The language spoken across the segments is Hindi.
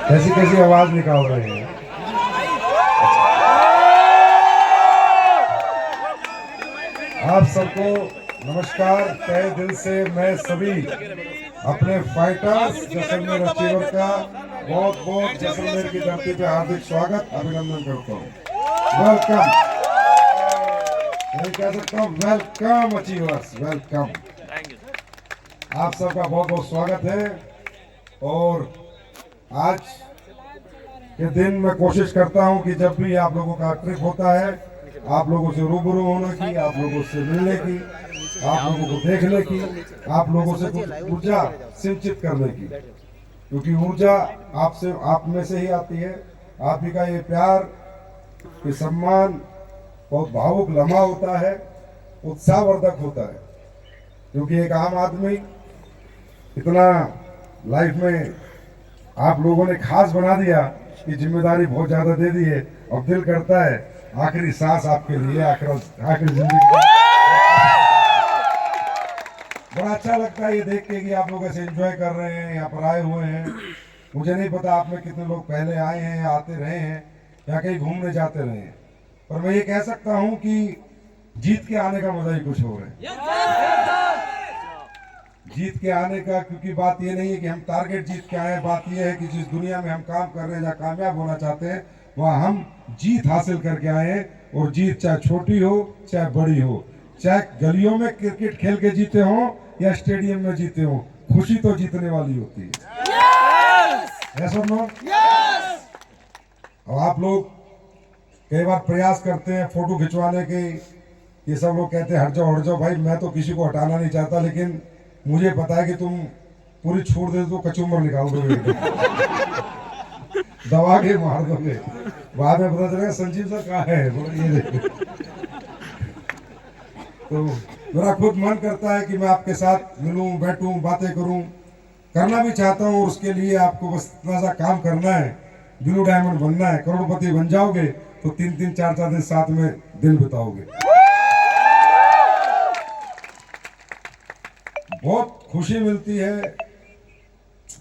कैसी कैसी आवाज निकाल रहे हैं। आप सबको नमस्कार। तहे दिल से मैं सभी अपने फाइटर्स जैसलमेर अचीवर का बहुत बहुत जैसलमेर की धरती पे हार्दिक स्वागत अभिनंदन करता हूँ। वेलकम, मैं कह सकता हूँ वेलकम अचीवर्स, वेलकम। आप सबका बहुत बहुत स्वागत है। और आज के दिन मैं कोशिश करता हूं कि जब भी आप लोगों का ट्रिप होता है, आप लोगों से रूबरू होने की, आप लोगों से मिलने की, आप लोगों को देखने की, आप लोगों से कुछ ऊर्जा सिंचित करने की, क्योंकि ऊर्जा आपसे, आप में से ही आती है। आप ही का ये प्यार, ये सम्मान बहुत भावुक लम्हा होता है, उत्साहवर्धक होता है। क्योंकि एक आम आदमी इतना लाइफ में आप लोगों ने खास बना दिया कि जिम्मेदारी बहुत ज्यादा दे दी है। अब दिल करता है आखिरी सांस आपके लिए, आखिरी जिंदगी। बड़ा अच्छा लगता है ये देख के कि आप लोग ऐसे एंजॉय कर रहे हैं, यहाँ पर आए हुए हैं। मुझे नहीं पता आप में कितने लोग पहले आए हैं, आते रहे हैं या कहीं घूमने जाते रहे हैं, पर मैं ये कह सकता हूँ कि जीत के आने का मजा ही कुछ और है। जीत के आने का, क्योंकि बात ये नहीं है कि हम टारगेट जीत के आए, बात ये है कि जिस दुनिया में हम काम कर रहे हैं, जहाँ कामयाब होना चाहते हैं, वहाँ हम जीत हासिल करके आए हैं। और जीत चाहे छोटी हो चाहे बड़ी हो, चाहे गलियों में क्रिकेट खेल के जीते हो या स्टेडियम में जीते हो, खुशी तो जीतने वाली होती है। ऐसा नो? और आप लोग कई बार प्रयास करते हैं फोटो खिंचवाने के, ये सब लोग कहते हैं हट जाओ भाई। मैं तो किसी को हटाना नहीं चाहता, लेकिन मुझे पता है कि तुम पूरी छूट दे तो कचुम्बर निकाल दोगे, दबा के मार दोगे। बाद में पता चलेगा संजीव सर कहाँ है, ये देखो। तो मेरा खुद मन करता है कि मैं आपके साथ मिलूं, बैठूं, बातें करूं, करना भी चाहता हूं। और उसके लिए आपको बस इतना सा काम करना है, ब्लू डायमंड बनना है। करोड़पति बन जाओगे तो 3-3, 4-4 दिन साथ में दिन बिताओगे। बहुत खुशी मिलती है।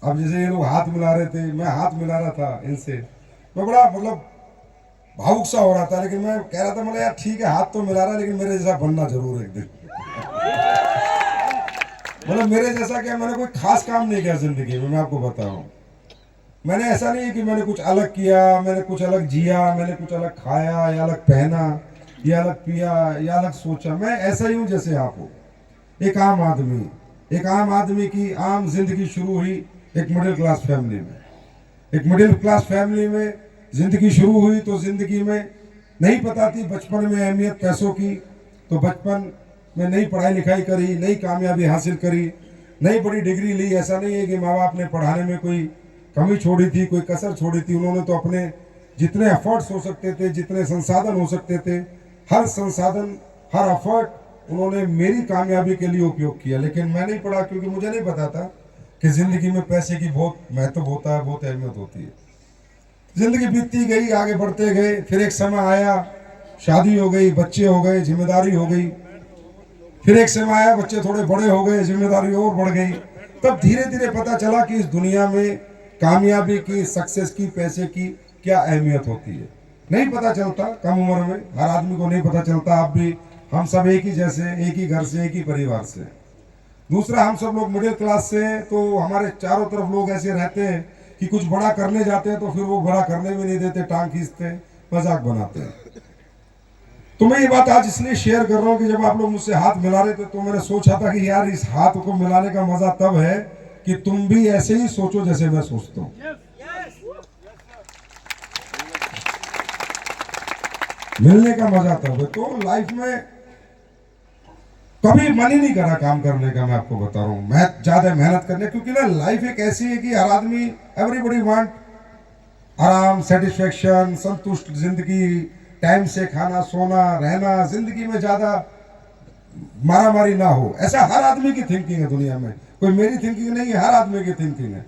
अब जैसे ये लोग हाथ मिला रहे थे, मैं हाथ मिला रहा था इनसे, मैं बड़ा मतलब भावुक सा हो रहा था। लेकिन मैं कह रहा था मतलब यार ठीक है, हाथ तो मिला रहा है, लेकिन मेरे जैसा बनना जरूर एक दिन। मतलब मेरे जैसा क्या, मैंने कोई खास काम नहीं किया जिंदगी में, मैं आपको बताऊं। मैंने ऐसा नहीं है कि मैंने कुछ अलग किया, मैंने कुछ अलग जिया, मैंने कुछ अलग खाया या अलग पहना या अलग पिया या अलग सोचा। मैं ऐसा ही हूं जैसे आप हो, एक आम आदमी। एक आम आदमी की आम जिंदगी शुरू हुई एक मिडिल क्लास फैमिली में। एक मिडिल क्लास फैमिली में जिंदगी शुरू हुई तो जिंदगी में नहीं पता थी बचपन में अहमियत पैसों की। तो बचपन में नई पढ़ाई लिखाई करी, नई कामयाबी हासिल करी, नई बड़ी डिग्री ली। ऐसा नहीं है कि माँ बाप ने पढ़ाने में कोई कमी छोड़ी थी, कोई कसर छोड़ी थी। उन्होंने तो अपने जितने एफर्ट्स हो सकते थे, जितने संसाधन हो सकते थे, हर संसाधन, हर एफर्ट उन्होंने मेरी कामयाबी के लिए उपयोग किया। लेकिन मैं नहीं पढ़ा, क्योंकि मुझे नहीं पता था कि जिंदगी में पैसे की बहुत महत्व होता है, बहुत अहमियत होती है। जिंदगी बीतती गई, आगे बढ़ते गए। फिर एक समय आया, शादी हो गई, बच्चे हो गए, जिम्मेदारी हो गई। फिर एक समय आया, बच्चे थोड़े बड़े हो गए, जिम्मेदारी और बढ़ गई। तब धीरे धीरे पता चला कि इस दुनिया में कामयाबी की, सक्सेस की, पैसे की क्या अहमियत होती है। नहीं पता चलता, कम उम्र में हर आदमी को नहीं पता चलता। आप भी, हम सब एक ही जैसे, एक ही घर से, एक ही परिवार से। दूसरा, हम सब लोग मिडिल क्लास से हैं, तो हमारे चारों तरफ लोग ऐसे रहते हैं कि कुछ बड़ा करने जाते हैं तो फिर वो बड़ा करने में नहीं देते, टांग खींचते, मजाक बनाते हैं। तो मैं ये बात आज इसलिए शेयर कर रहा हूँ कि जब आप लोग मुझसे हाथ मिला रहे थे तो मैंने सोचा था कि यार इस हाथ को मिलाने का मजा तब है कि तुम भी ऐसे ही सोचो जैसे मैं सोचता हूँ। मिलने का मजा तब है। तो लाइफ में कभी मन ही नहीं करा काम करने का, मैं आपको बता रहा हूँ, मैं ज्यादा मेहनत करने। क्योंकि ना लाइफ एक ऐसी है कि हर आदमी, एवरीबॉडी वांट आराम, सेटिस्फेक्शन, संतुष्ट जिंदगी, टाइम से खाना, सोना, रहना, जिंदगी में ज्यादा मारामारी ना हो। ऐसा हर आदमी की थिंकिंग है दुनिया में। कोई मेरी थिंकिंग नहीं है, हर आदमी की थिंकिंग है।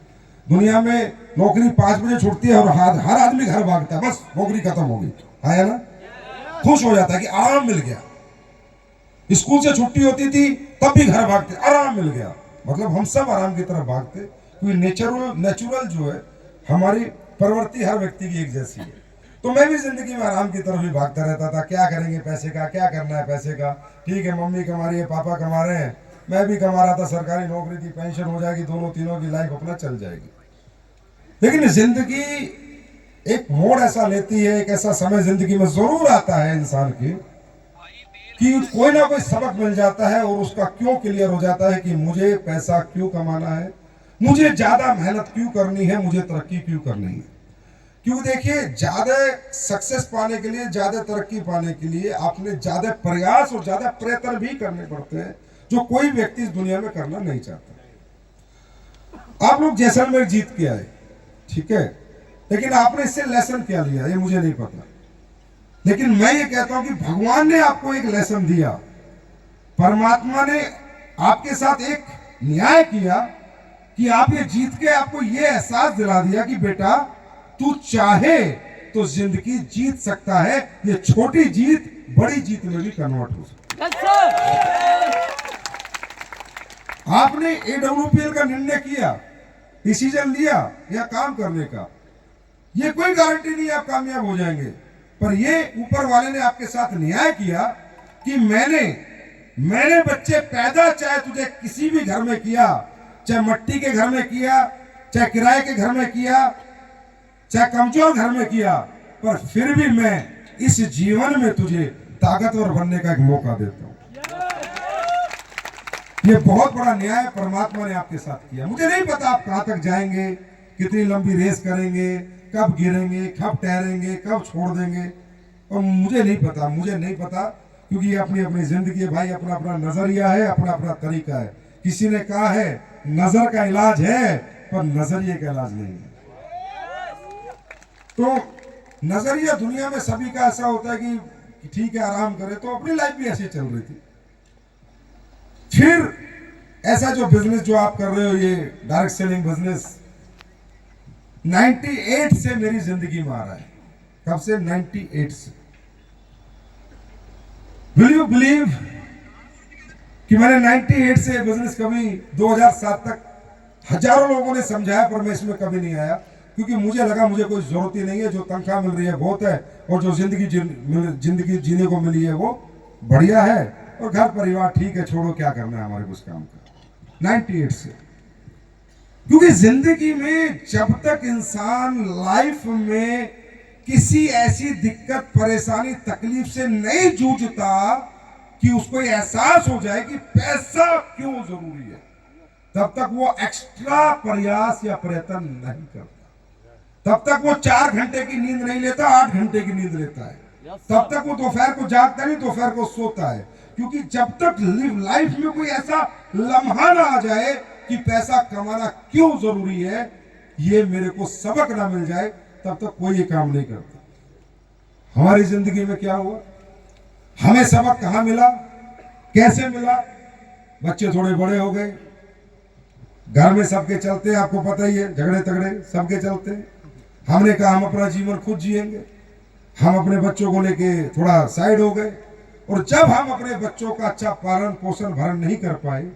दुनिया में नौकरी 5 बजे छूटती है और हर आदमी घर भागता है, बस नौकरी खत्म हो गई, है ना। खुश हो जाता है कि आराम मिल गया। स्कूल से छुट्टी होती थी तब भी घर भागते, आराम मिल गया। मतलब हम सब आराम की तरफ भागते, कोई नेचुरल जो है, हमारी प्रवृत्ति हर व्यक्ति की एक जैसी है। तो मैं भी जिंदगी में आराम की तरफ ही भागता रहता था, क्या करेंगे पैसे का, क्या करना है पैसे का, ठीक है मम्मी कमा रही है, पापा कमा रहे हैं, मैं भी कमा रहा था, सरकारी नौकरी थी, पेंशन हो जाएगी, दोनों तीनों की लाइफ अपना चल जाएगी। लेकिन जिंदगी एक मोड़ ऐसा लेती है, एक ऐसा समय जिंदगी में जरूर आता है इंसान की कि कोई ना कोई सबक मिल जाता है और उसका क्यों क्लियर हो जाता है कि मुझे पैसा क्यों कमाना है, मुझे ज्यादा मेहनत क्यों करनी है, मुझे तरक्की क्यों करनी है। क्यों देखिए, ज्यादा सक्सेस पाने के लिए, ज्यादा तरक्की पाने के लिए आपने ज्यादा प्रयास और ज्यादा प्रयत्न भी करने पड़ते हैं, जो कोई व्यक्ति इस दुनिया में करना नहीं चाहता। आप लोग जैसलमेर जीत के आए, ठीक है, लेकिन आपने इससे लेसन क्या लिया ये मुझे नहीं पता। लेकिन मैं ये कहता हूं कि भगवान ने आपको एक लेसन दिया, परमात्मा ने आपके साथ एक न्याय किया कि आप ये जीत के आपको ये एहसास दिला दिया कि बेटा तू चाहे तो जिंदगी जीत सकता है, ये छोटी जीत बड़ी जीत में भी कन्वर्ट हो सकती है। आपने AWPL का निर्णय किया, डिसीजन लिया या काम करने का, ये कोई गारंटी नहीं आप कामयाब हो जाएंगे, पर ये ऊपर वाले ने आपके साथ न्याय किया कि मैंने बच्चे पैदा चाहे तुझे किसी भी घर में किया, चाहे मट्टी के घर में किया, चाहे किराए के घर में किया, चाहे कमजोर घर में किया, पर फिर भी मैं इस जीवन में तुझे ताकतवर बनने का एक मौका देता हूं। ये बहुत बड़ा न्याय परमात्मा ने आपके साथ किया। मुझे नहीं पता आप कहां तक जाएंगे, कितनी लंबी रेस करेंगे, कब गिरेंगे, कब ठहरेंगे, कब छोड़ देंगे, और मुझे नहीं पता क्योंकि अपनी अपनी जिंदगी है भाई, अपना अपना नजरिया है, अपना अपना तरीका है। किसी ने कहा है नजर का इलाज है पर नजरिए का इलाज नहीं है। तो नजरिया दुनिया में सभी का ऐसा होता है कि ठीक है आराम करे, तो अपनी लाइफ भी ऐसी चल रही थी। फिर ऐसा जो बिजनेस जो आप कर रहे हो, ये डायरेक्ट सेलिंग बिजनेस 98 से मेरी जिंदगी में आ रहा है। कब से? 98 से। विल यू बिलीव कि मैंने 98 से बिजनेस, कभी 2007 तक हजारों लोगों ने समझाया पर मैं इसमें कभी नहीं आया, क्योंकि मुझे लगा मुझे कोई जरूरत ही नहीं है, जो तनख्वाह मिल रही है बहुत है, और जो जिंदगी जीने को मिली है वो बढ़िया है, और घर परिवार ठीक है, छोड़ो क्या करना है हमारे कुछ काम का। 98 से, क्योंकि जिंदगी में जब तक इंसान लाइफ में किसी ऐसी दिक्कत, परेशानी, तकलीफ से नहीं जूझता कि उसको एहसास हो जाए कि पैसा क्यों जरूरी है, तब तक वो एक्स्ट्रा प्रयास या प्रयत्न नहीं करता। तब तक वो 4 घंटे की नींद नहीं लेता, 8 घंटे की नींद लेता है। तब तक वो दोपहर को जागता नहीं, दोपहर को सोता है, क्योंकि जब तक लाइफ में कोई ऐसा लम्हा ना आ जाए कि पैसा कमाना क्यों जरूरी है, ये मेरे को सबक ना मिल जाए, तब तक कोई ये काम नहीं करता। हमारी जिंदगी में क्या हुआ, हमें सबक कहां मिला, कैसे मिला? बच्चे थोड़े बड़े हो गए, घर में सबके चलते, आपको पता ही है, झगड़े तगड़े सबके चलते। हमने कहा हम अपना जीवन खुद जिएंगे, हम अपने बच्चों को लेके थोड़ा साइड हो गए, और जब हम अपने बच्चों का अच्छा पालन पोषण भरण नहीं कर पाए,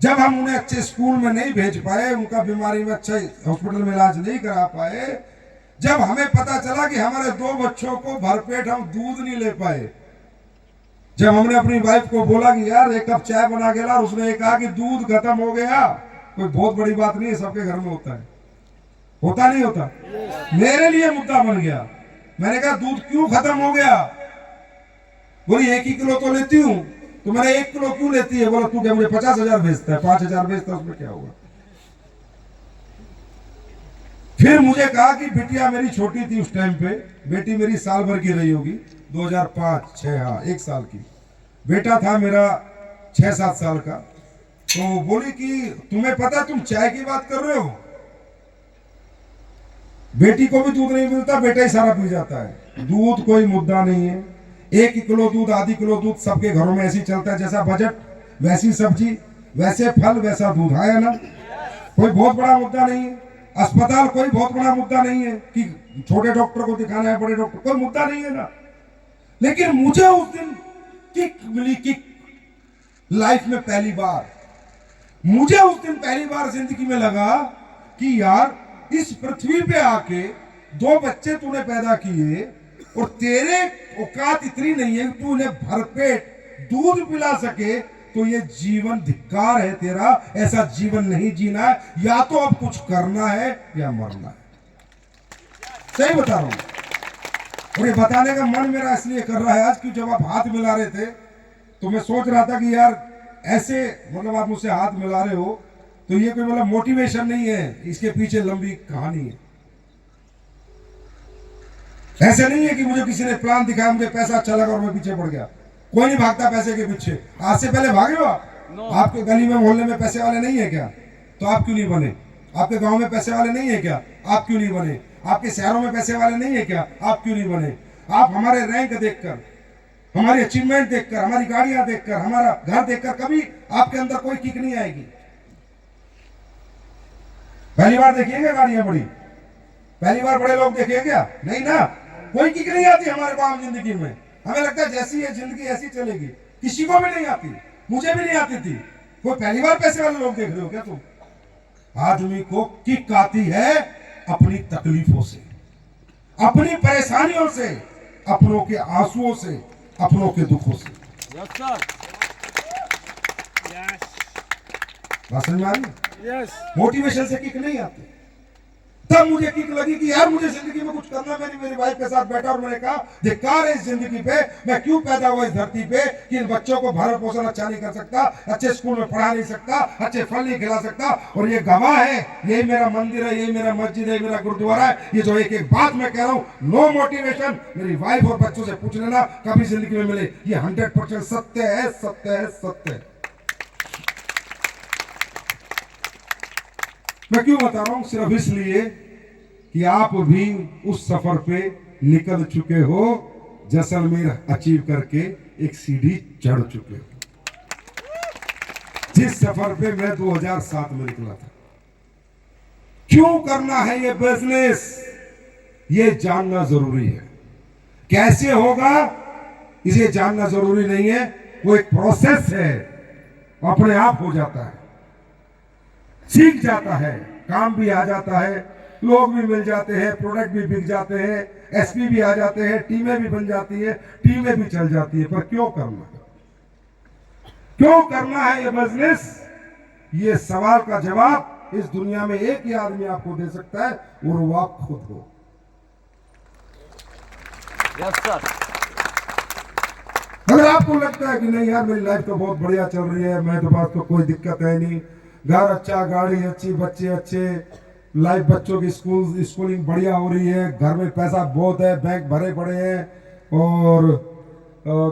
जब हम उन्हें अच्छे स्कूल में नहीं भेज पाए, उनका बीमारी में अच्छा हॉस्पिटल में इलाज नहीं करा पाए, जब हमें पता चला कि हमारे 2 बच्चों को भरपेट हम दूध नहीं ले पाए, जब हमने अपनी वाइफ को बोला कि यार 1 कप चाय बना के ला, उसने कहा कि दूध खत्म हो गया, कोई बहुत बड़ी बात नहीं है, सबके घर में होता है, होता नहीं होता? मेरे लिए मुद्दा बन गया। मैंने कहा दूध क्यों खत्म हो गया? बोली 1 ही किलो तो लेती हूं। तो मैंने 1 किलो क्यों लेती है? बोला तू क्या मुझे 50,000 भेजता है, 5,000 भेजता है, उसमें क्या होगा? फिर मुझे कहा कि बिटिया मेरी छोटी थी उस टाइम पे, बेटी मेरी साल भर की रही होगी, 2005-6, हाँ 1 साल की, बेटा था मेरा 6-7 साल का। तो बोली कि तुम्हें पता तुम चाय की बात कर रहे हो, बेटी को भी दूध नहीं मिलता, बेटा ही सारा पी जाता है, दूध कोई मुद्दा नहीं है। 1 किलो दूध, आधी किलो दूध सबके घरों में ऐसे ही चलता है, जैसा बजट वैसी सब्जी, वैसे फल, वैसा दूध, है ना? कोई बहुत बड़ा मुद्दा नहीं है। अस्पताल कोई बहुत बड़ा मुद्दा नहीं है कि छोटे डॉक्टर को दिखाना है, बड़े डॉक्टर, कोई मुद्दा नहीं है ना। लेकिन मुझे उस दिन किक मिली, किक लाइफ में पहली बार मुझे उस दिन पहली बार जिंदगी में लगा कि यार इस पृथ्वी पे आके 2 बच्चे तूने पैदा किए और तेरे औकात इतनी नहीं है कि तू उन्हें भरपेट दूध पिला सके, तो ये जीवन धिक्कार है तेरा। ऐसा जीवन नहीं जीना है, या तो अब कुछ करना है या मरना है। सही बता रहा हूं। और ये बताने का मन मेरा इसलिए कर रहा है आज कि जब आप हाथ मिला रहे थे तो मैं सोच रहा था कि यार ऐसे मतलब आप मुझसे हाथ मिला रहे हो तो ये कोई मतलब मोटिवेशन नहीं है, इसके पीछे लंबी कहानी है। ऐसे नहीं है कि मुझे किसी ने प्लान दिखाया, मुझे पैसा अच्छा लगा और मैं पीछे पड़ गया। कोई नहीं भागता पैसे के पीछे। आज से पहले भागे हो आप? आपके गली में मोहल्ले में पैसे वाले नहीं है क्या? तो आप क्यों नहीं बने? आपके गांव में पैसे वाले नहीं है क्या? आप क्यों नहीं बने? आपके शहरों में पैसे वाले नहीं है क्या? आप क्यों नहीं बने? आप हमारे रैंक देखकर, हमारी अचीवमेंट देखकर, हमारी गाड़ियां देखकर, हमारा घर देखकर कभी आपके अंदर कोई किक नहीं आएगी। पहली बार देखिएगा गाड़ियां बड़ी, पहली बार बड़े लोग देखेंगे क्या? नहीं ना, कोई किक नहीं आती हमारे को आम जिंदगी में। हमें लगता है जैसी है जिंदगी ऐसी चलेगी। किसी को भी नहीं आती, मुझे भी नहीं आती थी। कोई पहली बार पैसे वाले लोग देख रहे हो क्या तुम? आदमी को किक आती है अपनी तकलीफों से, अपनी परेशानियों से, अपनों के आंसुओं से, अपनों के दुखों से। बात समझ में आ रही? मोटिवेशन से किक नहीं आती। तब मुझे किक लगी कि यार मुझे जिंदगी में कुछ करना। मैंने मेरी वाइफ के साथ बैठा और मैंने कहा धिक्कार है इस जिंदगी पे, मैं क्यों पैदा हुआ इस धरती पे कि इन बच्चों को भरण पोषण अच्छा नहीं कर सकता, अच्छे स्कूल में पढ़ा नहीं सकता, अच्छे फल नहीं खिला सकता। और ये गवाह है, यही मेरा मंदिर है, यही मेरा मस्जिद है, मेरा गुरुद्वारा है। ये जो एक एक बात मैं कह रहा हूँ, नो मोटिवेशन, मेरी वाइफ और बच्चों से पूछ लेना कभी जिंदगी में मिले। ये 100% सत्य है, सत्य है, सत्य है। मैं क्यों बता रहा हूं? सिर्फ इसलिए कि आप भी उस सफर पे निकल चुके हो, जैसलमेर अचीव करके एक सीढ़ी चढ़ चुके हो। जिस सफर पे मैं 2007 में निकला था। क्यों करना है ये बिजनेस, ये जानना जरूरी है। कैसे होगा इसे जानना जरूरी नहीं है, वो एक प्रोसेस है, अपने आप हो जाता है, सीख जाता है, काम भी आ जाता है, लोग भी मिल जाते हैं, प्रोडक्ट भी बिक जाते हैं, एसपी भी आ जाते हैं, टीमें भी बन जाती है, टीमें भी चल जाती है। पर क्यों करना, क्यों करना है ये बिजनेस? ये सवाल का जवाब इस दुनिया में एक ही आदमी आपको दे सकता है और वो आप खुद हो। Yes sir. अगर आपको लगता है कि नहीं यार मेरी लाइफ तो बहुत बढ़िया चल रही है, मैं तो बात तो कोई दिक्कत है नहीं, घर अच्छा, गाड़ी अच्छी, बच्चे अच्छे, लाइफ बच्चों की स्कूलिंग बढ़िया हो रही है, घर में पैसा बहुत है, बैंक भरे पड़े हैं, और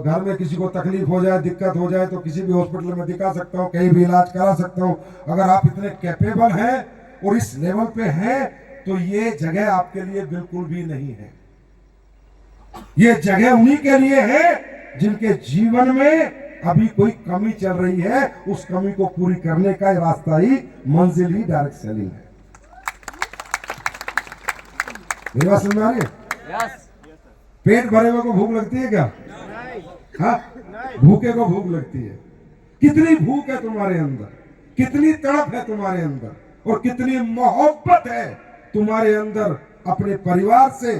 घर में किसी को तकलीफ हो जाए, दिक्कत हो जाए तो किसी भी हॉस्पिटल में दिखा सकता हूँ, कहीं भी इलाज करा सकता हूँ। अगर आप इतने कैपेबल हैं और इस लेवल पे हैं तो ये जगह आपके लिए बिल्कुल भी नहीं है। ये जगह उन्हीं के लिए है जिनके जीवन में अभी कोई कमी चल रही है, उस कमी को पूरी करने का रास्ता ही मंजिल ही डायरेक्ट सेलिंग है। मेरी बात समझ में आ रही है? यस। पेट भरे हुए को भूख लगती है क्या? हाँ, भूखे को भूख लगती है। कितनी भूख है तुम्हारे अंदर, कितनी तड़प है तुम्हारे अंदर, और कितनी मोहब्बत है तुम्हारे अंदर अपने परिवार से,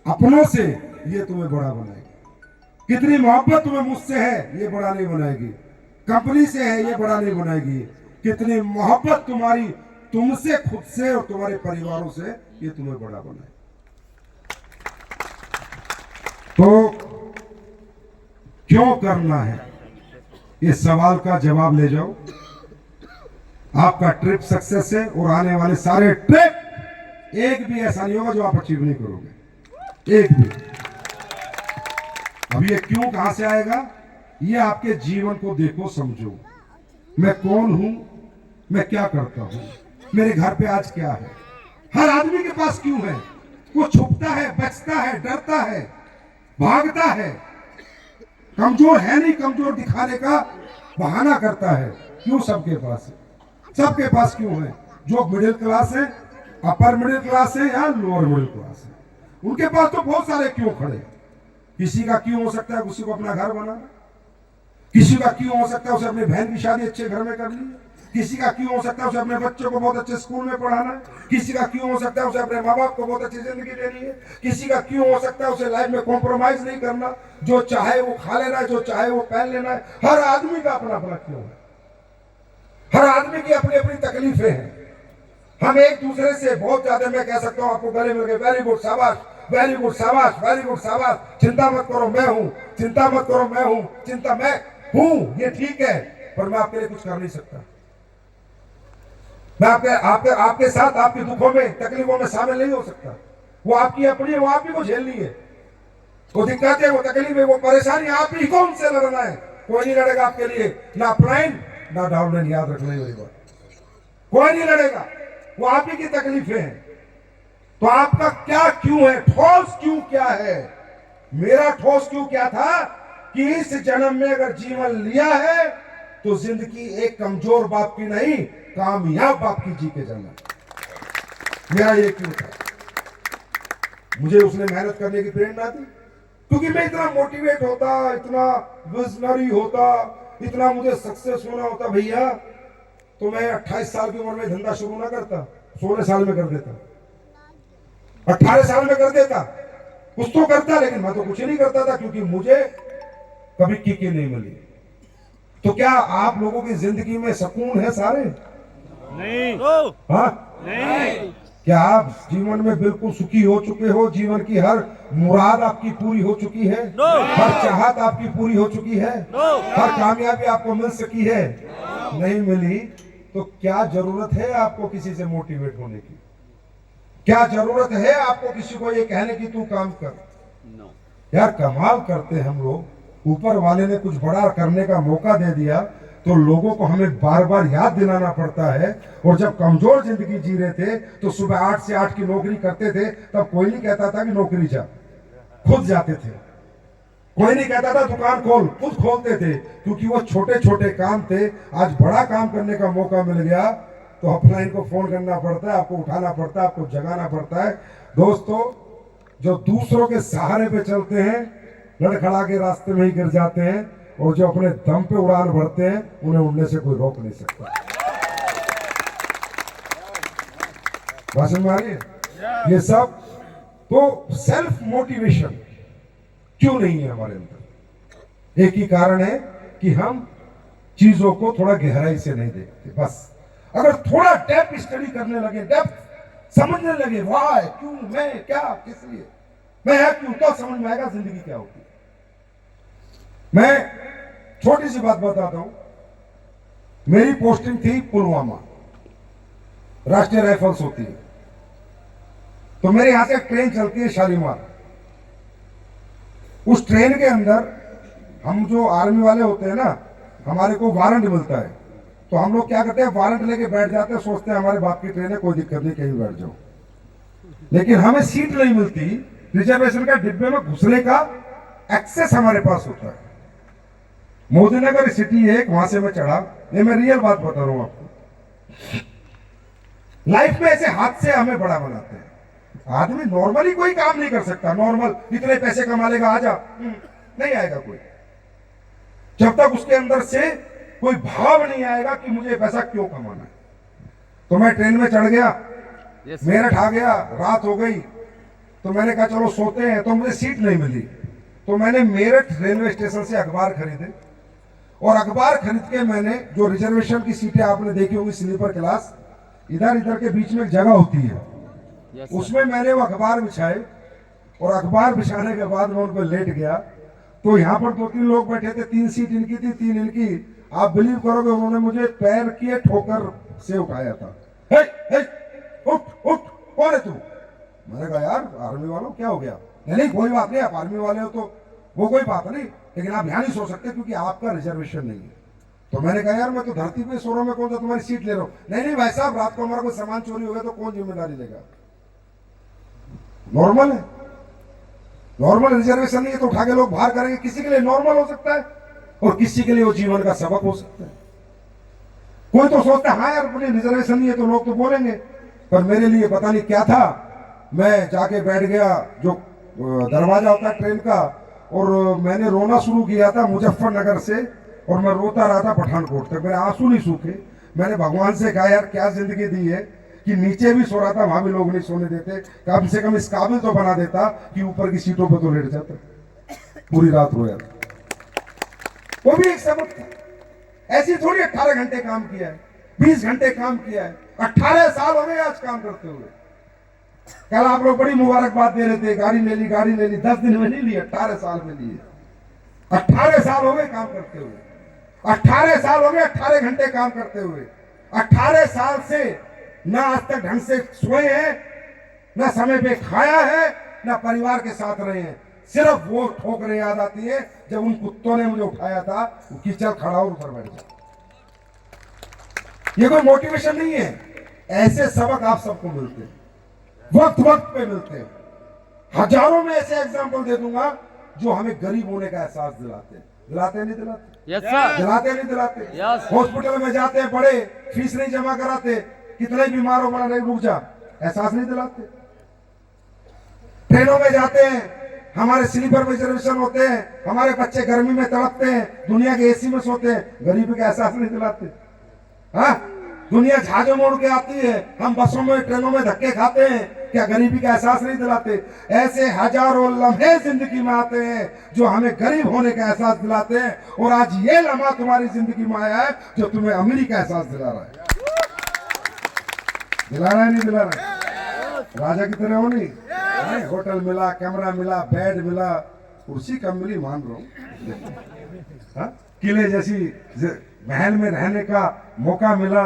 अपनों से, ये तुम्हें बड़ा बनाएगी। कितनी मोहब्बत तुम्हें मुझसे है, ये बड़ा नहीं बनाएगी। कंपनी से है, ये बड़ा नहीं बनाएगी। कितनी मोहब्बत तुम्हारी तुमसे, खुद से और तुम्हारे परिवारों से, ये तुम्हें बड़ा बनाए। तो क्यों करना है, इस सवाल का जवाब ले जाओ। आपका ट्रिप सक्सेस है और आने वाले सारे ट्रिप एक भी ऐसा नहीं होगा जो आप अचीव नहीं करोगे, एक भी। अब ये क्यों कहां से आएगा? ये आपके जीवन को देखो, समझो। मैं कौन हूं, मैं क्या करता हूं, मेरे घर पे आज क्या है। हर आदमी के पास क्यों है? वो छुपता है, बचता है, डरता है, भागता है, कमजोर है नहीं, कमजोर दिखाने का बहाना करता है। क्यों सबके पास है? सबके पास क्यों है? जो मिडिल क्लास है, अपर मिडिल क्लास है या लोअर मिडिल क्लास है, उनके पास तो बहुत सारे क्यों खड़े। किसी का क्यों हो सकता है किसी को अपना घर बनाना, किसी का क्यों हो सकता है उसे अपनी बहन की शादी अच्छे घर में करनी है, किसी का क्यों हो सकता है उसे अपने बच्चों को बहुत अच्छे स्कूल में पढ़ाना है, किसी का क्यों हो सकता है उसे अपने माँ बाप को बहुत अच्छी जिंदगी देनी है, किसी का क्यों हो सकता है उसे लाइफ में कॉम्प्रोमाइज नहीं करना, जो चाहे वो खा लेना है, जो चाहे वो पहन लेना है। हर आदमी का अपना अपना क्यों है, हर आदमी की अपनी अपनी तकलीफें हैं। हम एक दूसरे से बहुत ज्यादा, मैं कह सकता हूँ आपको गले मिल गए, वेरी गुड शाबाश, वेरी गुड शाबाश, वेरी गुड शाबाश, चिंता मत करो मैं हूं, चिंता मत करो मैं हूं, चिंता मैं हूं, ये ठीक है, पर मैं आपके लिए कुछ कर नहीं सकता। मैं आपके साथ आपके दुखों में तकलीफों में शामिल नहीं हो सकता। वो आपकी अपनी है, वो आप ही को झेलनी है। वो दिक्कत है, वो तकलीफ है, वो परेशानी आप ही को उनसे लड़ना है। कोई नहीं लड़ेगा आपके लिए, ना अपलाइन ना डाउनलाइन, याद रखना ही बात, कोई नहीं लड़ेगा, वो आप ही की तकलीफें हैं। तो आपका क्या क्यों है, ठोस क्यों क्या है? मेरा ठोस क्यों क्या था कि इस जन्म में अगर जीवन लिया है तो जिंदगी एक कमजोर बाप की नहीं, कामयाब बाप की जी के जाना। मेरा ये क्यों था, मुझे उसने मेहनत करने की प्रेरणा दी, क्योंकि मैं इतना मोटिवेट होता, इतना विजनरी होता, इतना मुझे सक्सेस होना होता भैया, तो मैं 28 साल की उम्र में धंधा शुरू ना करता, 16 साल में कर देता, 18 साल में कर देता, कुछ तो करता, लेकिन मैं तो कुछ नहीं करता था, क्योंकि मुझे कभी किक नहीं मिली। तो क्या आप लोगों की जिंदगी में सुकून है सारे? नहीं। हाँ नहीं। क्या आप जीवन में बिल्कुल सुखी हो चुके हो? जीवन की हर मुराद आपकी पूरी हो चुकी है? हर चाहत आपकी पूरी हो चुकी है? हर कामयाबी आपको मिल सकी है? नहीं मिली तो क्या जरूरत है आपको किसी से मोटिवेट होने की? क्या जरूरत है आपको किसी को ये कहने की तू काम कर? यार कमाल करते हम लोग, ऊपर वाले ने कुछ बड़ा करने का मौका दे दिया तो लोगों को हमें बार बार याद दिलाना पड़ता है। और जब कमजोर जिंदगी जी रहे थे तो सुबह 8 से 8 की नौकरी करते थे, तब कोई नहीं कहता था कि नौकरी जा, खुद जाते थे। कोई नहीं कहता था दुकान खोल, खुद खोलते थे, क्योंकि वो छोटे छोटे काम थे। आज बड़ा काम करने का मौका मिल गया तो अपलाइन को फोन करना पड़ता है, आपको उठाना पड़ता है, आपको जगाना पड़ता है। दोस्तों, जो दूसरों के सहारे पे चलते हैं लड़खड़ा के रास्ते में ही गिर जाते हैं, और जो अपने दम पे उड़ान भरते हैं उन्हें उड़ने से कोई रोक नहीं सकता। भाषण में आ रही है? ये सब तो सेल्फ मोटिवेशन क्यों नहीं है हमारे अंदर? एक ही कारण है कि हम चीजों को थोड़ा गहराई से नहीं देखते। बस अगर थोड़ा डेप्थ स्टडी करने लगे, डेप्थ समझने लगे, वाह क्यों, मैं क्या, किस लिए मैं है, क्यों, तो समझ में आएगा जिंदगी क्या होती है। मैं छोटी सी बात बताता हूं। मेरी पोस्टिंग थी पुलवामा, राष्ट्रीय राइफल्स होती है, तो मेरे यहां से एक ट्रेन चलती है शालीमार। उस ट्रेन के अंदर हम जो आर्मी वाले होते हैं ना, हमारे को वारंट मिलता है, तो हम लोग क्या करते हैं, वारंट लेके बैठ जाते हैं, सोचते हैं हमारे बाप की ट्रेन है, कोई दिक्कत नहीं, कहीं बैठ जाओ। लेकिन हमें सीट नहीं मिलती, रिजर्वेशन का डिब्बे में घुसने का एक्सेस हमारे पास होता है। मोदीनगर सिटी है, वहां से मैं चढ़ा, ये मैं रियल बात बता रहा हूं आपको। लाइफ में ऐसे हादसे हमें बड़ा बनाते हैं। आदमी नॉर्मली कोई काम नहीं कर सकता, नॉर्मल इतने पैसे कमा लेगा, आजा, नहीं आएगा कोई, जब तक उसके अंदर से कोई भाव नहीं आएगा कि मुझे पैसा क्यों कमाना है। तो मैं ट्रेन में चढ़ गया, मेरठ आ गया, रात हो गई, तो मैंने कहा चलो सोते हैं, तो मुझे सीट नहीं मिली। तो मैंने मेरठ रेलवे स्टेशन से अखबार खरीदे, और अखबार खरीद के मैंने, जो रिजर्वेशन की सीटें आपने देखी होंगी स्लीपर क्लास, इधर इधर के बीच में एक जगह होती है, उसमें मैंने वो अखबार बिछाए, और अखबार बिछाने के बाद मैं उन पर लेट गया। तो यहाँ पर 2-3 लोग बैठे थे, 3 सीट इनकी थी, 3 इनकी। आप बिलीव करोगे, उन्होंने मुझे पैर किए ठोकर से उठाया था। हे, हे, उठ उठ, कौन है तू? मैंने कहा यार आर्मी वालों क्या हो गया? नहीं कोई बात नहीं, आप आर्मी वाले हो तो वो कोई बात नहीं, लेकिन आप यहाँ नहीं सो सकते क्योंकि आपका रिजर्वेशन नहीं है। तो मैंने कहा यार मैं तो धरती पे सो रहा हूँ, मैं कौन सा तुम्हारी सीट ले रहा हूँ? नहीं भाई साहब, रात को हमारा कोई सामान चोरी हो गया तो कौन जिम्मेदारी लेगा? नॉर्मल है, नॉर्मल रिजर्वेशन नहीं है तो उठा के लोग बाहर करेंगे। किसी के लिए नॉर्मल हो सकता है और किसी के लिए वो जीवन का सबक हो सकता है। कोई तो सोचता है हाँ यार अपनी रिजर्वेशन नहीं है तो लोग तो बोलेंगे, पर मेरे लिए पता नहीं क्या था। मैं जाके बैठ गया जो दरवाजा होता है ट्रेन का, और मैंने रोना शुरू किया था मुजफ्फरनगर से, और मैं रोता रहा था पठानकोट तक, मेरे आंसू नहीं सूखे। मैंने भगवान से कहा यार क्या जिंदगी दी है कि नीचे भी सो रहा था, वहां भी लोग नहीं सोने देते, कम से कम इस काबिल तो बना देता कि ऊपर की सीटों पर तो लेट जाता, पूरी रात रोया। वो भी एक सबक था। ऐसी थोड़ी 18 घंटे काम किया है, 20 घंटे काम किया है, 18 साल हो गए आज काम करते हुए। कल आप लोग बड़ी मुबारकबाद दे रहे थे, गाड़ी ले ली गाड़ी ले ली, 10 दिन में नहीं ली, 18 साल में ली। 18 साल हो गए काम करते हुए, 18 साल हो गए 18 घंटे काम करते हुए। 18 साल से ना आज तक ढंग से सोए हैं, ना समय पे खाया है, ना परिवार के साथ रहे हैं। सिर्फ वो ठोकरें याद आती है जब उन कुत्तों ने मुझे उठाया था कि चल खड़ा हो ऊपर बैठ जा। ये कोई मोटिवेशन नहीं है, ऐसे सबक आप सबको मिलते हैं, वक्त वक्त पे मिलते हैं। हजारों में ऐसे एग्जाम्पल दे दूंगा जो हमें गरीब होने का एहसास दिलाते हैं। दिलाते नहीं दिलाते? Yes sir. दिलाते नहीं दिलाते? यस। हॉस्पिटल में जाते हैं, बड़े फीस नहीं जमा कराते, कितना ही बीमार हो बना नहीं रुक जा, एहसास नहीं दिलाते? ट्रेनों में जाते हैं, हमारे स्लीपर रिजर्वेशन होते हैं, हमारे बच्चे गर्मी में तड़पते हैं, दुनिया के एसी में सोते हैं, गरीबी का एहसास नहीं दिलाते? हाँ, दुनिया जहाजों में उड़ के आती है, हम बसों में ट्रेनों में धक्के खाते हैं, क्या गरीबी का एहसास नहीं दिलाते? ऐसे हजारों लम्हे जिंदगी में आते हैं जो हमें गरीब होने का एहसास दिलाते हैं, और आज ये लम्हा तुम्हारी जिंदगी में आया है जो तुम्हें अमीरी का एहसास दिला रहा है। दिला रहा है नहीं दिला रहा है? राजा की तरह हो नहीं? होटल मिला, कमरा मिला, बेड मिला, कुर्सी कम मिली मान रहा हूं, किले जैसी महल में रहने का मौका मिला,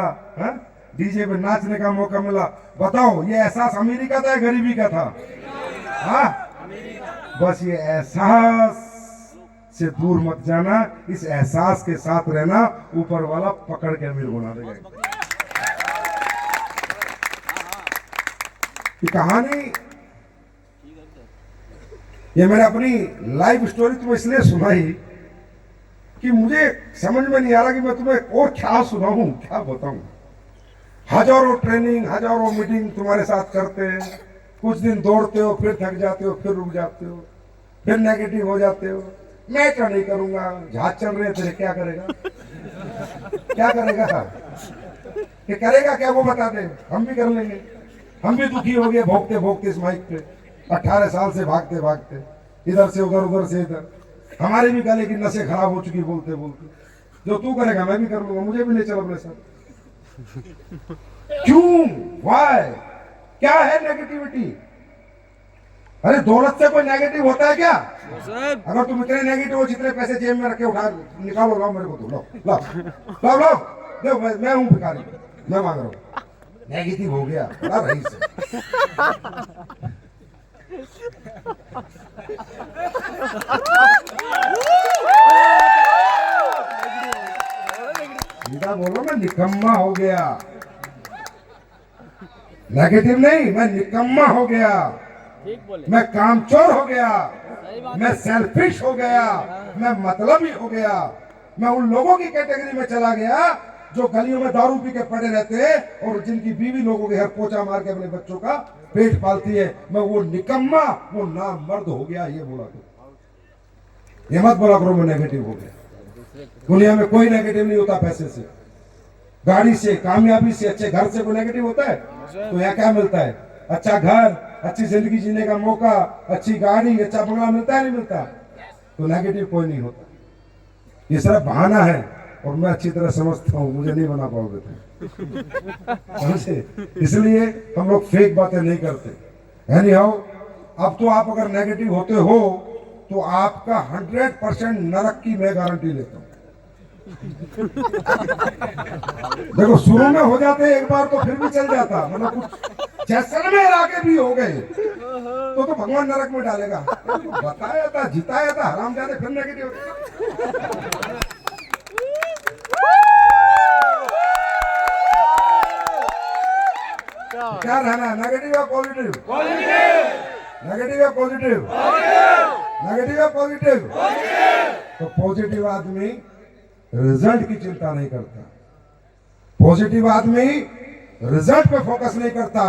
डीजे पे नाचने का मौका मिला। बताओ ये एहसास अमीरी का था या गरीबी का था? बस ये एहसास से दूर मत जाना, इस एहसास के साथ रहना, ऊपर वाला पकड़ के अमीर बना देगा। ये कहानी, ये मैंने अपनी लाइफ स्टोरी तुम्हें इसलिए सुनाई कि मुझे समझ में नहीं आ रहा कि मैं तुम्हें और क्या सुनाऊं, क्या बताऊं। हजारों ट्रेनिंग, हजारों मीटिंग तुम्हारे साथ करते हैं, कुछ दिन दौड़ते हो, फिर थक जाते हो, फिर रुक जाते हो, फिर नेगेटिव हो जाते हो। मैं क्या नहीं करूंगा, जहाज चल रहे थे, क्या करेगा, क्या करेगा, ये करेगा क्या वो बता दे, हम भी कर लेंगे। हम भी दुखी हो गए भोगते भोगते इस माइक पे, 18 साल से भागते भागते, इधर से उधर, उधर से इधर। हमारे भी गले की नसें खराब हो चुकी बोलते बोलते। जो तू करेगा मैं भी कर लूंगा, मुझे भी ले चल अपने साथ। क्यों, वाई, क्या है नेगेटिविटी? अरे दौलत से कोई नेगेटिव होता है क्या? अगर तुम इतने नेगेटिव हो, जितने पैसे जेब में रखे उठा निकालो, लाओ मेरे को, दो, लाओ लाओ लाओ, देखो मैं हूं भिखारी, मैं मांग रहा हूं। नेगेटिव हो गया, बड़ा रईस है। सीधा बोलो, मैं निकम्मा हो गया। नेगेटिव नहीं, मैं निकम्मा हो गया, मैं कामचोर हो गया, मैं सेल्फिश हो गया, मैं मतलबी हो गया। मैं उन लोगों की कैटेगरी में चला गया जो गलियों में दारू पी के पड़े रहते हैं और जिनकी बीवी लोगों के घर पोछा मार के अपने बच्चों का पेट पालती है। मैं वो निकम्मा, वो नामर्द हो गया, ये बोला करो। ये मत बोला करो मैं नेगेटिव हो गया। दुनिया में कोई नेगेटिव नहीं होता पैसे से, गाड़ी से, कामयाबी से, अच्छे घर से कोई नेगेटिव होता है? तो यहाँ क्या मिलता है? अच्छा घर, अच्छी जिंदगी जीने का मौका, अच्छी गाड़ी, अच्छा बंगला मिलता है, नहीं मिलता? तो नेगेटिव कोई नहीं होता। ये सिर्फ बहाना है, और मैं अच्छी तरह समझता हूँ, मुझे नहीं बना पाओगे तुम, इसलिए हम लोग फेक बातें नहीं करते। यानी हो, अब तो आप अगर नेगेटिव होते हो तो आपका 100% नरक की मैं गारंटी लेता हूँ। देखो शुरू में हो जाते एक बार तो फिर भी चल जाता, मतलब कुछ जैसलमेर आगे भी हो गए तो भगवान नरक में डालेगा। बताया था, जिताया था, हरामजादे, फिर नेगेटिव। क्या रहना है, नेगेटिव या पॉजिटिव? नेगेटिव या पॉजिटिव? नेगेटिव या पॉजिटिव? तो पॉजिटिव आदमी रिजल्ट की चिंता नहीं करता, पॉजिटिव आदमी रिजल्ट पे फोकस नहीं करता।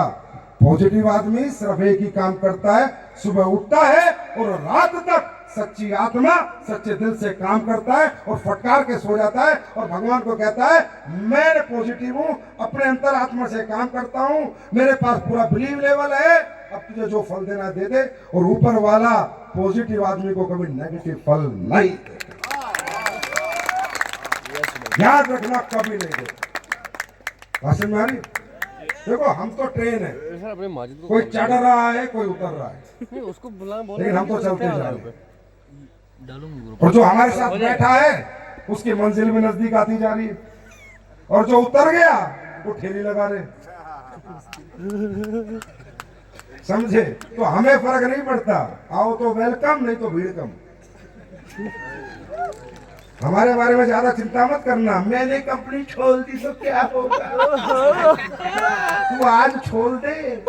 पॉजिटिव आदमी सिर्फ एक ही काम करता है, सुबह उठता है और रात तक सच्ची आत्मा सच्चे दिल से काम करता है और फटकार के सो जाता है और भगवान को कहता है मैं पॉजिटिव हूं, अपने अंतर आत्मा से काम करता हूं, मेरे पास पूरा बिलीव लेवल है, अब तुझे जो फल देना दे दे। और ऊपर वाला पॉजिटिव आदमी को कभी नेगेटिव फल नहीं देता, याद रखना, कभी नहीं देता। भाषण में आ रही? देखो हम तो ट्रेन है, कोई चढ़ रहा है कोई उतर रहा है, उसको बुला लेकिन हम तो चलते जा रहे हैं। और जो हमारे साथ बैठा है उसकी मंजिल में नजदीक आती जा रही है, और जो उतर गया वो ठेली लगा रहे। समझे? तो हमें फर्क नहीं पड़ता, आओ तो वेलकम, नहीं तो भीड़ कम। हमारे बारे में ज्यादा चिंता मत करना, मैंने कंपनी छोड़ दी तो क्या होगा, तू आज छोड़ दे,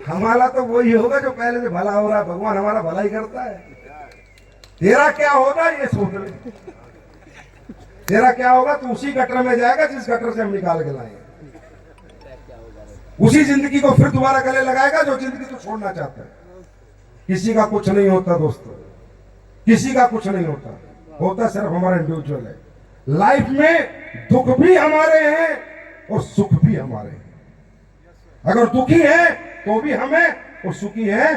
हमारा तो वही होगा जो पहले से भला हो रहा है, भगवान हमारा भला ही करता है। तेरा क्या होगा ये सोच ले, तेरा क्या होगा, तू उसी गटर में जाएगा जिस गटर से हम निकाल के लाएंगे, उसी जिंदगी को फिर दोबारा गले लगाएगा जो जिंदगी तू छोड़ना चाहता है। किसी का कुछ नहीं होता दोस्तों, किसी का कुछ नहीं होता, होता सिर्फ हमारा इंडिविजुअल है। लाइफ में दुख भी हमारे हैं और सुख भी हमारे हैं। अगर दुखी है तो भी हमें और सुखी है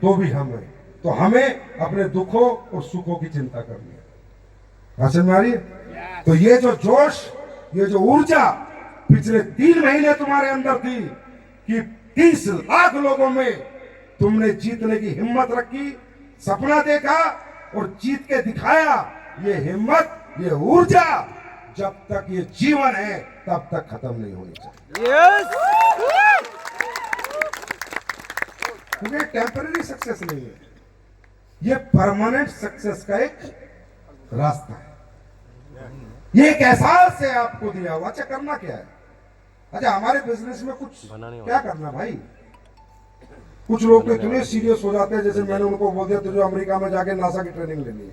तो भी हमें, तो हमें अपने दुखों और सुखों की चिंता करनी है। समझ में आ रही है? तो ये जो जोश, ये जो ऊर्जा पिछले 3 महीने तुम्हारे अंदर थी कि 30 लाख लोगों में तुमने जीतने की हिम्मत रखी, सपना देखा और जीत के दिखाया, ये हिम्मत, ये ऊर्जा जब तक ये जीवन है तब तक खत्म नहीं होनी चाहिए। क्योंकि टेम्पररी सक्सेस नहीं है, ये परमानेंट सक्सेस का एक रास्ता है। ये एक एहसास है आपको दिया हुआ। अच्छा करना क्या है? अच्छा हमारे बिजनेस में कुछ क्या करना भाई? कुछ लोग तो इतने सीरियस हो जाते हैं, जैसे मैंने उनको बोल दिया तुझे अमेरिका में जाके नासा की ट्रेनिंग लेनी है।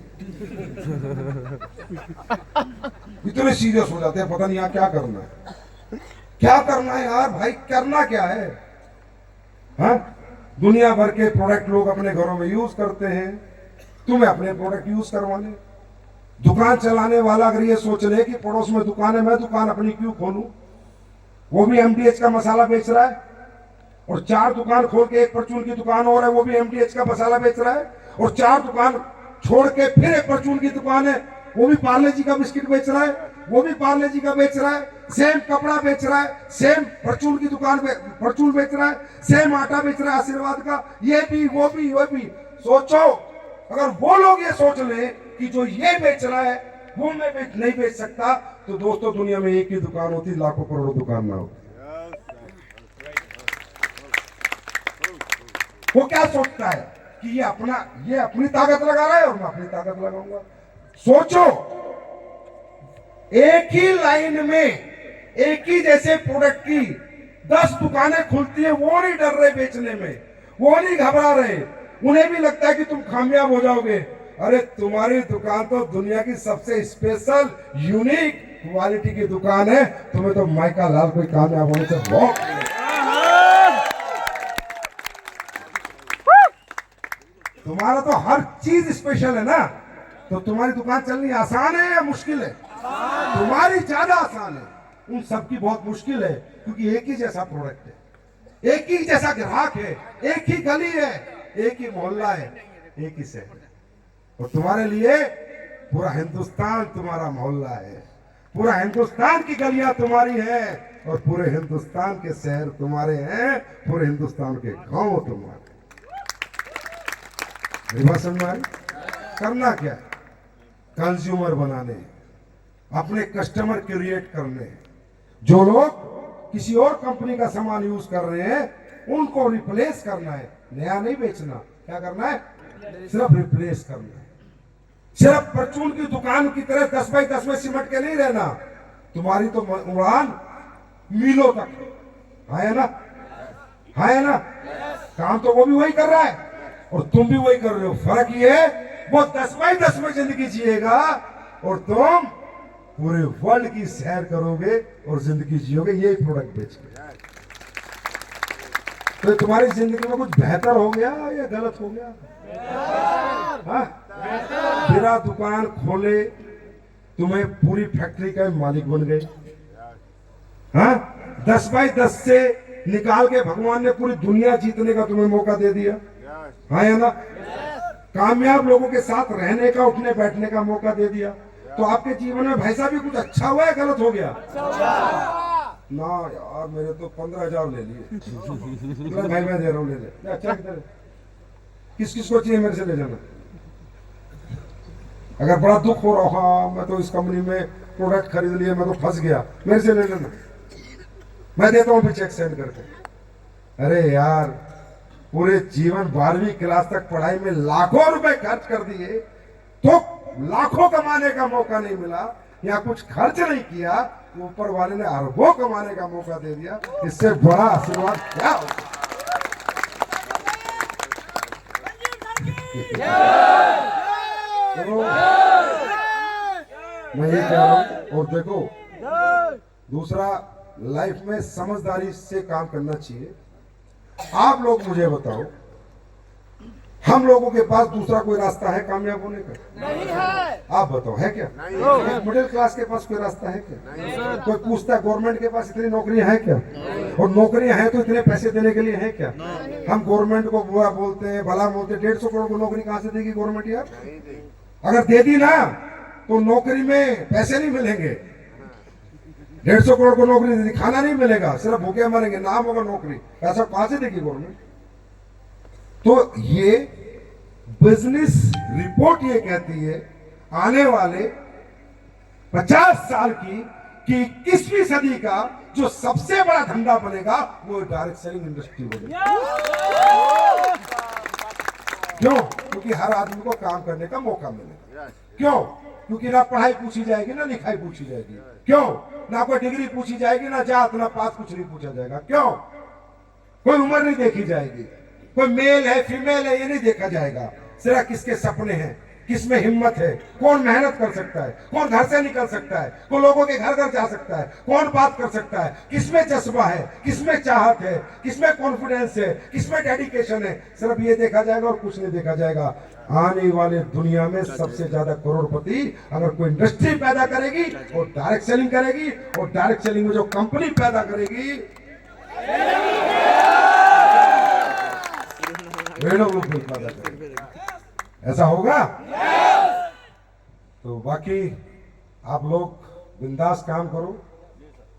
इतने सीरियस हो जाते हैं, पता नहीं यहाँ क्या करना है, क्या करना है यार भाई, करना क्या है? हाँ, दुनिया भर के प्रोडक्ट लोग अपने घरों में यूज करते हैं, तुम्हें अपने प्रोडक्ट यूज करवाने। दुकान चलाने वाला अगर ये सोच ले कि पड़ोस में दुकान है, मैं दुकान अपनी क्यों खोलूं, वो भी एमडीएच का मसाला बेच रहा है, और 4 दुकान खोल के एक परचून की दुकान और है, वो भी एमडीएच का मसाला बेच रहा है, और 4 दुकान छोड़ के फिर एक परचून की दुकान है, वो भी पार्ले जी का बिस्किट बेच रहा है, वो भी पार्ले जी का बेच रहा है, सेम कपड़ा बेच रहा है, सेम परचून की दुकान परचून बेच रहा है, सेम आटा बेच रहा है आशीर्वाद का, ये भी वो भी वो भी। सोचो अगर वो लोग ये सोच ले कि जो ये बेच रहा है वो मैं नहीं बेच सकता, तो दोस्तों दुनिया में एक ही दुकान होती, लाखों करोड़ों दुकान ना होती। वो क्या सोचता है कि ये अपनी ताकत लगा रहा है और मैं अपनी ताकत लगाऊंगा। सोचो एक ही लाइन में एक ही जैसे प्रोडक्ट की 10 दुकानें खुलती है, वो नहीं डर रहे बेचने में, वो नहीं घबरा रहे, उन्हें भी लगता है कि तुम कामयाब हो जाओगे। अरे तुम्हारी दुकान तो दुनिया की सबसे स्पेशल यूनिक क्वालिटी की दुकान है, तुम्हें तो माइका लाल कोई कामयाब होने से बहुत। तुम्हारा तो हर चीज स्पेशल है ना, तो तुम्हारी दुकान चलनी आसान है या मुश्किल है? तुम्हारी ज्यादा आसान है, उन सबकी बहुत मुश्किल है, क्योंकि एक ही जैसा प्रोडक्ट है, एक ही जैसा ग्राहक है, एक ही गली है, एक ही मोहल्ला है, एक ही शहर है। और तुम्हारे लिए पूरा हिंदुस्तान तुम्हारा मोहल्ला है, पूरा हिंदुस्तान की गलियां तुम्हारी है, और पूरे हिंदुस्तान के शहर तुम्हारे हैं, पूरे हिंदुस्तान के गांव तुम्हारे। समझ में आई? करना क्या है? कंज्यूमर बनाने, अपने कस्टमर क्रिएट करने। जो लोग किसी और कंपनी का सामान यूज कर रहे हैं उनको रिप्लेस करना है, नया नहीं बेचना। क्या करना है? सिर्फ रिप्लेस करना है। सिर्फ परचून की दुकान की तरह 10 बाई 10 में सिमट के नहीं रहना। तुम्हारी तो उड़ान मीलों तक है ना, है ना? काम तो वो भी वही कर रहा है और तुम भी वही कर रहे हो। फर्क ये है वो 10 बाई 10 में जिंदगी जिएगा और तुम पूरे वर्ल्ड की सैर करोगे और जिंदगी जियोगे यही प्रोडक्ट बेच के। तो तुम्हारी जिंदगी में कुछ बेहतर हो गया या गलत हो गया? हाँ? मेरा दुकान खोले, तुम्हें पूरी फैक्ट्री का मालिक बन गए। हाँ, 10x10 से निकाल के भगवान ने पूरी दुनिया जीतने का तुम्हें मौका दे दिया। हाँ या ना? कामयाब लोगों के साथ रहने का, उठने बैठने का मौका दे दिया। तो आपके जीवन में भाई साहब भी कुछ अच्छा हुआ है, गलत हो गया? ना यार, मेरे तो 15,000 ले लिए। भाई मैं दे रहा हूँ, ले ले। अच्छा किस किस को चाहिए मेरे से ले जाना। अगर बड़ा दुख हो रहा, हाँ मैं तो इस कंपनी में प्रोडक्ट खरीद लिए, मैं तो फंस गया, मेरे से ले लेना, मैं देता हूँ फिर चेक सेंड करके। अरे यार, पूरे जीवन 12वीं क्लास तक पढ़ाई में लाखों रुपए खर्च कर दिए, तो लाखों कमाने का मौका नहीं मिला, या कुछ खर्च नहीं किया, ऊपर वाले ने अरबों कमाने का मौका दे दिया। इससे बड़ा आशीर्वाद क्या हो? तो मैं ये कह रहा हूं। और देखो, दूसरा, लाइफ में समझदारी से काम करना चाहिए। आप लोग मुझे बताओ, हम लोगों के पास दूसरा कोई रास्ता है कामयाब होने का? नहीं है। आप बताओ, है क्या? नहीं। मिडिल क्लास के पास कोई रास्ता है क्या? नहीं। कोई पूछता है गवर्नमेंट के पास इतनी नौकरियां हैं क्या? और नौकरियां हैं तो इतने पैसे देने के लिए है क्या? हम गवर्नमेंट को बुरा बोलते हैं, भला बोलते हैं। 150 करोड़ को नौकरी कहां से देगी गवर्नमेंट यार? अगर दे दी ना तो नौकरी में पैसे नहीं मिलेंगे। 150 करोड़ को नौकरी दे दी, खाना नहीं मिलेगा, सिर्फ भूखे मरेंगे, नाम होगा नौकरी, पैसा कहां से देगी गवर्नमेंट? तो ये बिजनेस रिपोर्ट ये कहती है, आने वाले 50 साल की कि 21वीं सदी का जो सबसे बड़ा धंधा बनेगा वो डायरेक्ट सेलिंग इंडस्ट्री बनेगा। क्यों? क्योंकि हर आदमी को काम करने का मौका मिलेगा। क्यों? क्योंकि ना पढ़ाई पूछी जाएगी, ना लिखाई पूछी जाएगी। क्यों? ना कोई डिग्री पूछी जाएगी, ना जात, ना पास, कुछ नहीं पूछा जाएगा। क्यों? कोई उम्र नहीं देखी जाएगी, कोई मेल है फीमेल है ये नहीं देखा जाएगा। सिर्फ किसके सपने हैं, किसमें हिम्मत है, कौन मेहनत कर सकता है, कौन घर से निकल सकता है, कौन लोगों के घर घर जा सकता है, कौन बात कर सकता है, किसमें जज्बा है, किसमें चाहत है, किसमें कॉन्फिडेंस है, किसमें डेडिकेशन है, सिर्फ ये देखा जाएगा और कुछ नहीं देखा जाएगा। आने वाले दुनिया में सबसे ज्यादा करोड़पति अगर कोई इंडस्ट्री पैदा करेगी और डायरेक्ट सेलिंग करेगी, और डायरेक्ट सेलिंग में जो कंपनी पैदा करेगी वे लोग पैदा करेंगे। ऐसा होगा? तो बाकी आप लोग बिंदास काम करो,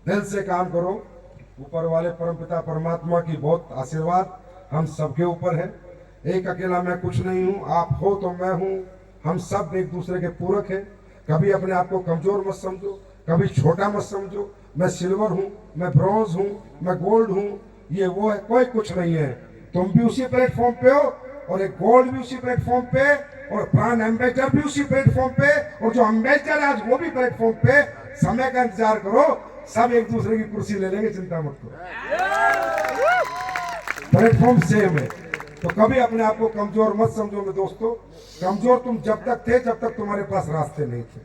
दिल से काम करो। ऊपर वाले परमपिता परमात्मा की बहुत आशीर्वाद हम सबके ऊपर है। एक अकेला मैं कुछ नहीं हूं, आप हो तो मैं हूं, हम सब एक दूसरे के पूरक हैं। कभी अपने आप को कमजोर मत समझो, कभी छोटा मत समझो। मैं सिल्वर हूं, मैं ब्रॉन्ज हूं, मैं गोल्ड हूं, ये वो है, कोई कुछ नहीं है। तुम भी उसी प्लेटफॉर्म पे हो, और एक गोल्ड भी उसी प्लेटफॉर्म पे, और प्राण एम्बेसडर भी उसी प्लेटफॉर्म पे, और जो एम्बेसडर है आज वो भी प्लेटफॉर्म पे। समय का इंतजार करो, सब एक दूसरे की कुर्सी ले लेंगे, चिंता मत करो। प्लेटफॉर्म सेम है, तो कभी अपने आप को कमजोर मत समझो मेरे दोस्तों। कमजोर तुम जब तक थे जब तक तुम्हारे पास रास्ते नहीं थे।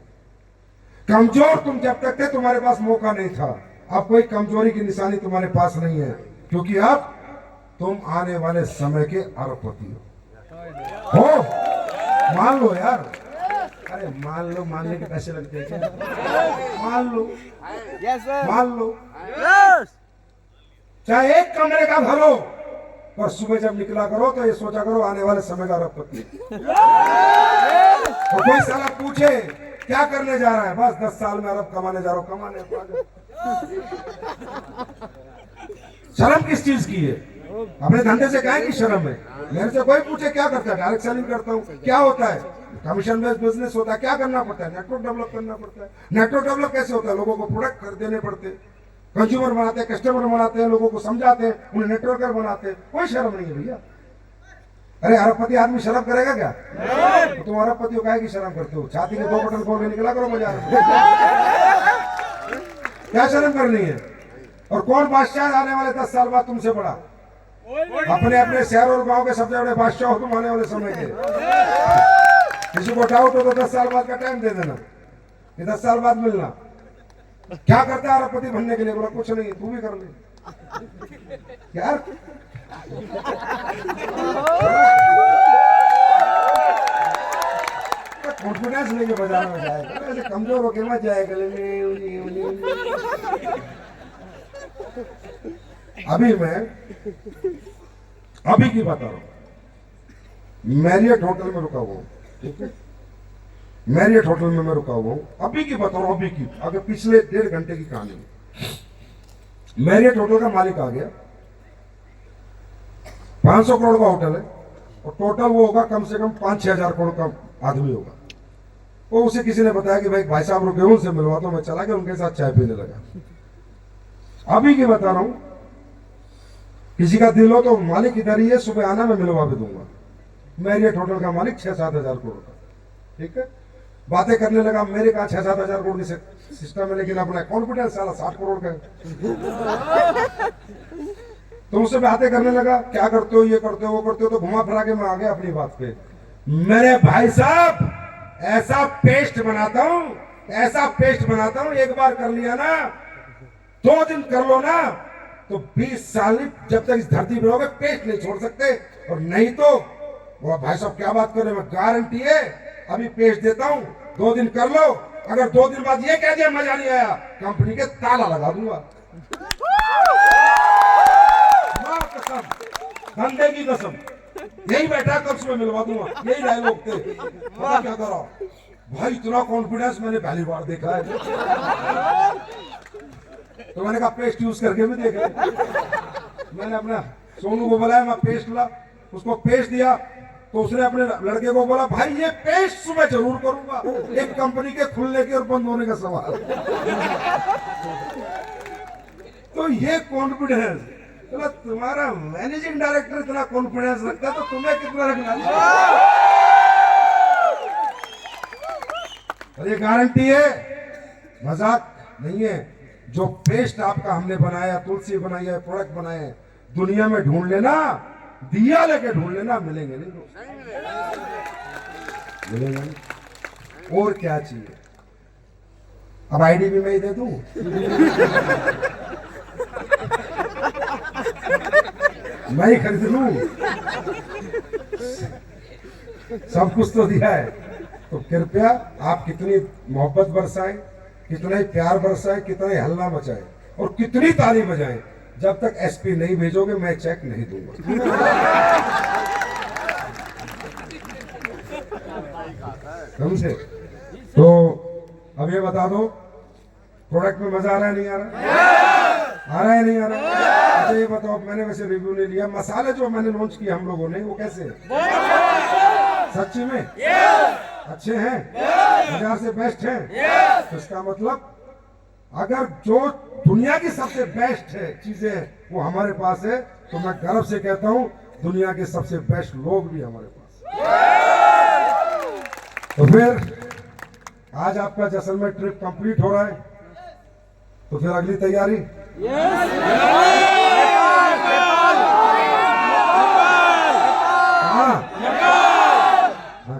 कमजोर तुम जब तक थे तुम्हारे पास मौका नहीं था। अब कोई कमजोरी की निशानी तुम्हारे पास नहीं है, क्योंकि अब तुम आने वाले समय के अरबपति हो। मान लो यार, अरे मान लो, मानने के पैसे लगते हैं क्या? मान लो, मान लो, चाहे एक कमरे का घर हो, पर सुबह जब निकला करो तो ये सोचा करो आने वाले समय का अरबपति। तो कोई साला पूछे क्या करने जा रहा है, बस 10 साल में अरब कमाने जा रहा हूं, कमाने। शर्म किस चीज की है? अपने धंधे से काहे की शर्म है? मेरे से कोई पूछे क्या करता है, डायरेक्ट सेलिंग करता हूँ। क्या होता है? कमीशन बेस्ड बिजनेस होता है। क्या करना पड़ता है? नेटवर्क डेवलप करना पड़ता है। नेटवर्क डेवलप कैसे होता है? लोगों को प्रोडक्ट देने पड़ते, कंज्यूमर बनाते हैं, कस्टमर बनाते हैं, लोगों को समझाते हैं, उन्हें नेटवर्कर बनाते हैं। कोई शर्म नहीं है भैया। अरे अरबपति आदमी शर्म करेगा क्या? तो तुम अरबपति हो, काहे की शर्म करते हो? छाती के 2 बटन खोल के निकला करो बाजार में। क्या शर्म करनी है? और कौन बादशाह आने वाले 10 साल बाद तुमसे बड़ा? अपने अपने शहर और गांव के सबसे बड़े बादशाह हो तुम आने वाले समय के। किसी को डाउट हो तो 10 साल बाद का टाइम दे देना, ये 10 साल बाद मिलना। क्या करता है अरबपति बनने के लिए? बोला कुछ नहीं, तू भी कर ले यार। कॉन्फिडेंस लेके बाजार में जाए, ऐसे कमजोर होके मत जाए गले में अभी की बता रहा हूँ, मैरियट होटल में रुका हुआ हूँ, ठीक है, मैरियट होटल में मैं रुका हुआ हूँ, अभी की बता रहा हूँ, अभी की, अगर पिछले 1.5 घंटे की कहानी। मैरियट होटल का मालिक आ गया, 500 करोड़ का होटल है और टोटल वो होगा कम से कम 5-6 हजार करोड़ का आदमी होगा। वो उसे किसी ने बताया कि भाई साहब रुके, उनसे मिलवा तो मैं चला गया, उनके साथ चाय पीने लगा। अभी की बता रहा हूँ, किसी का दिल हो तो मालिक इधर ही है, सुबह आना, मैं मिलवा भी दूंगा। मैरियट होटल का मालिक 6-7 हजार करोड़ का, ठीक है, बातें करने लगा। मेरे कहा 6-7 हजार करोड़ की सिस्टम है, लेकिन अपना कॉन्फिडेंस साला 60 करोड़ का है। तो उससे बातें करने लगा, क्या करते हो, ये करते हो, वो करते हो, तो घुमा फिरा के मैं आ गया अपनी बात पे। मेरे भाई साहब, ऐसा पेस्ट बनाता हूं, ऐसा पेस्ट बनाता हूं, एक बार कर लिया ना, 2 दिन कर लो ना, तो 20 साल जब तक इस धरती पर रहोगे पेस्ट नहीं छोड़ सकते। और नहीं तो वो भाई साहब क्या बात कर रहे हैं, मैं गारंटी है, अभी पेस्ट देता हूं, 2 दिन कर लो, अगर 2 दिन बाद ये कह दिया मजा नहीं आया, कंपनी के ताला लगा दूंगा। कसम, धंधे की कसम, यही बैठा कब से मिलवा दूंगा, यही डायलॉग थे। पता क्या करा भाई, इतना कॉन्फिडेंस मैंने पहली बार देखा है। तो मैंने कहा पेस्ट यूज करके भी देख ले। मैंने अपना सोनू को बुलाया, मैं पेस्ट ला, उसको पेस्ट दिया, तो उसने अपने लड़के को बोला भाई ये पेस्ट सुबह जरूर करूंगा, एक कंपनी के खुलने के और बंद होने का सवाल। तो ये कॉन्फिडेंस, तो तुम्हारा मैनेजिंग डायरेक्टर इतना कॉन्फिडेंस रखता है, तो तुम्हें कितना रखना चाहिए। और ये गारंटी है, मजाक नहीं है। जो पेस्ट आपका हमने बनाया, तुलसी बनाई है, प्रोडक्ट बनाए हैं, दुनिया में ढूंढ लेना, दिया लेके ढूंढ लेना, मिलेंगे नहीं, मिलेंगे नहीं। और क्या चाहिए, अब आईडी भी मैं ही दे दूं। मैं ही खरीद लूं, सब कुछ तो दिया है। तो कृपया आप कितनी मोहब्बत बरसाएं, कितना ही प्यार बरसाएं, कितना ही हल्ला मचाएं और कितनी ताली बजाएं, जब तक एसपी नहीं भेजोगे मैं चेक नहीं दूंगा। समझे? तो अब ये बता दो, प्रोडक्ट में मजा आ रहा है नहीं आ रहा? आ रहा है नहीं आ रहा? अच्छा ये बताओ, मैंने वैसे रिव्यू ले लिया, मसाले जो मैंने लॉन्च किए हम लोगों ने, वो कैसे हैं? सच्ची में अच्छे हैं, बाजार से बेस्ट हैं। तो इसका मतलब अगर जो दुनिया की सबसे बेस्ट है चीजें वो हमारे पास है, तो मैं गर्व से कहता हूं दुनिया के सबसे बेस्ट लोग भी हमारे पास। तो फिर आज आपका जैसलमेर ट्रिप कंप्लीट हो रहा है, तो फिर अगली तैयारी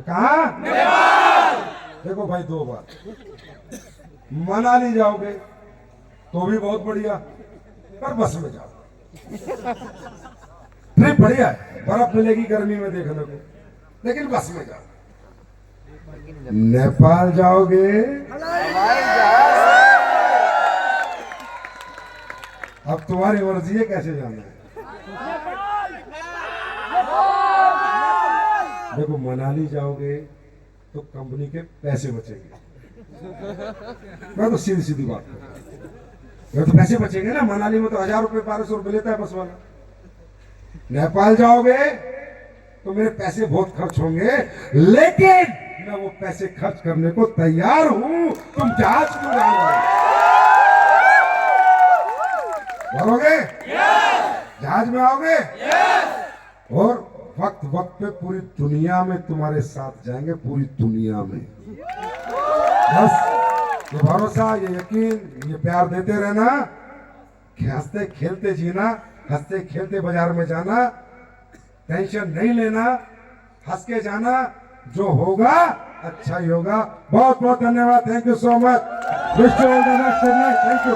कहाँ? देखो भाई, 2 बार मनाली जाओगे तो भी बहुत बढ़िया, पर बस में जाओ, ट्रिप बढ़िया है, बर्फ मिलेगी गर्मी में देखने को, लेकिन बस में जाओ। नेपाल जाओगे अब तुम्हारी मर्जी है कैसे जाना है। देखो मनाली जाओगे तो कंपनी के पैसे बचेंगे, मैं तो सीधी सीधी बात कर रहा हूं, तो पैसे बचेंगे ना। मनाली में तो 1000 रुपए 1200 रुपए लेता है बस वाला। नेपाल जाओगे तो मेरे पैसे बहुत खर्च होंगे, लेकिन मैं वो पैसे खर्च करने को तैयार हूं। तुम जहाज क्यों जाओगे? भरोगे? जहाज में आओगे? और वक्त वक्त पे पूरी दुनिया में तुम्हारे साथ जाएंगे, पूरी दुनिया में। बस ये भरोसा, ये यकीन, ये प्यार देते रहना, हंसते खेलते जीना, हंसते खेलते बाजार में जाना, टेंशन नहीं लेना, हंस के जाना, जो होगा अच्छा ही होगा। बहुत बहुत धन्यवाद, thank you so much, wish you all the best, thank you.